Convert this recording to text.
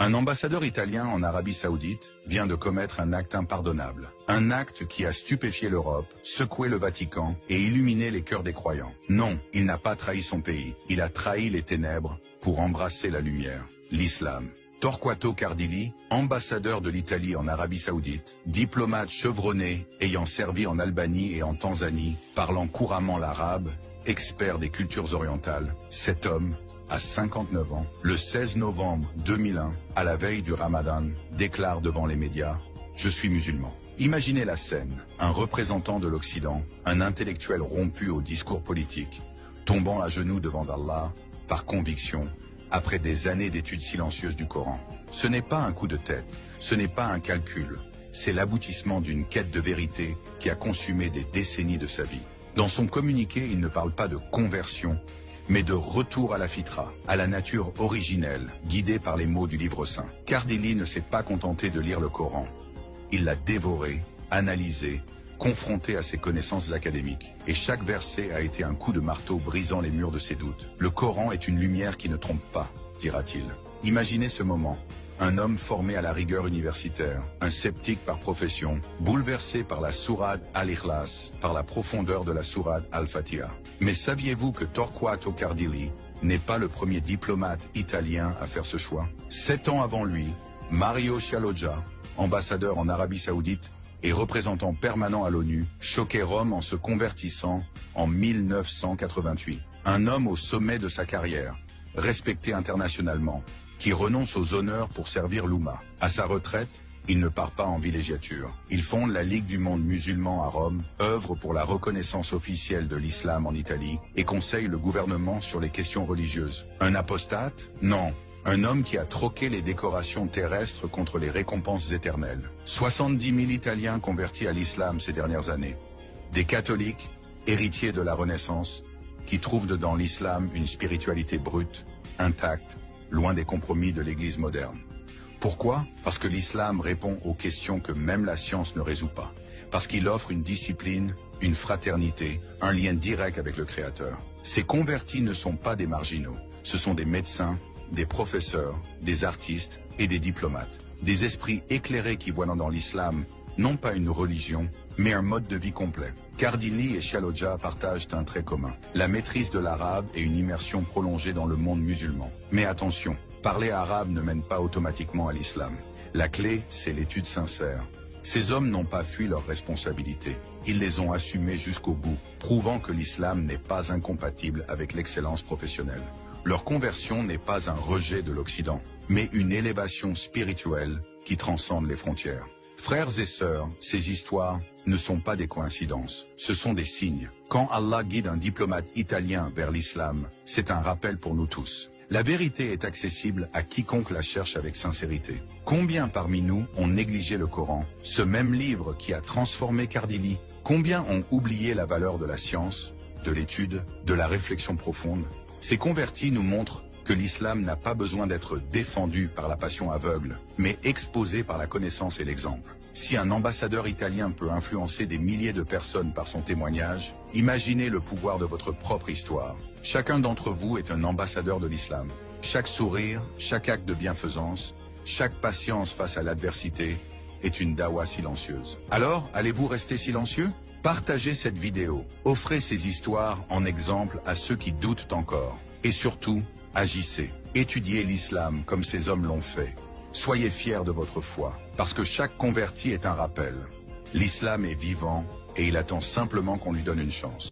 Un ambassadeur italien en Arabie Saoudite vient de commettre un acte impardonnable. Un acte qui a stupéfié l'Europe, secoué le Vatican et illuminé les cœurs des croyants. Non, il n'a pas trahi son pays. Il a trahi les ténèbres pour embrasser la lumière, l'islam. Torquato Cardilli, ambassadeur de l'Italie en Arabie Saoudite, diplomate chevronné ayant servi en Albanie et en Tanzanie, parlant couramment l'arabe, expert des cultures orientales, cet homme, à 59 ans, le 16 novembre 2001, à la veille du Ramadan, déclare devant les médias « Je suis musulman ». Imaginez la scène, un représentant de l'Occident, un intellectuel rompu au discours politique, tombant à genoux devant Allah, par conviction, après des années d'études silencieuses du Coran. Ce n'est pas un coup de tête, ce n'est pas un calcul, c'est l'aboutissement d'une quête de vérité qui a consumé des décennies de sa vie. Dans son communiqué, il ne parle pas de conversion, mais de retour à la fitra, à la nature originelle, guidée par les mots du livre saint. Cardilli ne s'est pas contenté de lire le Coran. Il l'a dévoré, analysé, confronté à ses connaissances académiques. Et chaque verset a été un coup de marteau brisant les murs de ses doutes. Le Coran est une lumière qui ne trompe pas, dira-t-il. Imaginez ce moment. Un homme formé à la rigueur universitaire, un sceptique par profession, bouleversé par la sourate Al-Ikhlas, par la profondeur de la sourate Al-Fatiha. Mais saviez-vous que Torquato Cardilli n'est pas le premier diplomate italien à faire ce choix? 7 ans avant lui, Mario Scialoggia, ambassadeur en Arabie Saoudite et représentant permanent à l'ONU, choquait Rome en se convertissant en 1988. Un homme au sommet de sa carrière, respecté internationalement, qui renonce aux honneurs pour servir l'Oumma. À sa retraite, il ne part pas en villégiature. Il fonde la Ligue du monde musulman à Rome, œuvre pour la reconnaissance officielle de l'islam en Italie et conseille le gouvernement sur les questions religieuses. Un apostate? Non. Un homme qui a troqué les décorations terrestres contre les récompenses éternelles. 70 000 Italiens convertis à l'islam ces dernières années. Des catholiques, héritiers de la Renaissance, qui trouvent dedans l'islam une spiritualité brute, intacte, loin des compromis de l'Église moderne. Pourquoi? Parce que l'islam répond aux questions que même la science ne résout pas. Parce qu'il offre une discipline, une fraternité, un lien direct avec le Créateur. Ces convertis ne sont pas des marginaux. Ce sont des médecins, des professeurs, des artistes et des diplomates. Des esprits éclairés qui voient dans l'islam non pas une religion, mais un mode de vie complet. Cardilli et Scialoggia partagent un trait commun, la maîtrise de l'arabe et une immersion prolongée dans le monde musulman. Mais attention, parler arabe ne mène pas automatiquement à l'islam. La clé, c'est l'étude sincère. Ces hommes n'ont pas fui leurs responsabilités. Ils les ont assumées jusqu'au bout, prouvant que l'islam n'est pas incompatible avec l'excellence professionnelle. Leur conversion n'est pas un rejet de l'Occident, mais une élévation spirituelle qui transcende les frontières. Frères et sœurs, ces histoires ne sont pas des coïncidences, ce sont des signes. Quand Allah guide un diplomate italien vers l'islam, c'est un rappel pour nous tous. La vérité est accessible à quiconque la cherche avec sincérité. Combien parmi nous ont négligé le Coran, ce même livre qui a transformé Cardilli? Combien ont oublié la valeur de la science, de l'étude, de la réflexion profonde? Ces convertis nous montrent que l'islam n'a pas besoin d'être défendu par la passion aveugle, mais exposé par la connaissance et l'exemple. Si un ambassadeur italien peut influencer des milliers de personnes par son témoignage, imaginez le pouvoir de votre propre histoire. Chacun d'entre vous est un ambassadeur de l'islam. Chaque sourire, chaque acte de bienfaisance, chaque patience face à l'adversité est une dawa silencieuse. Alors, allez-vous rester silencieux? Partagez cette vidéo, offrez ces histoires en exemple à ceux qui doutent encore. Et surtout, agissez, étudiez l'islam comme ces hommes l'ont fait. Soyez fiers de votre foi, parce que chaque converti est un rappel. L'islam est vivant et il attend simplement qu'on lui donne une chance.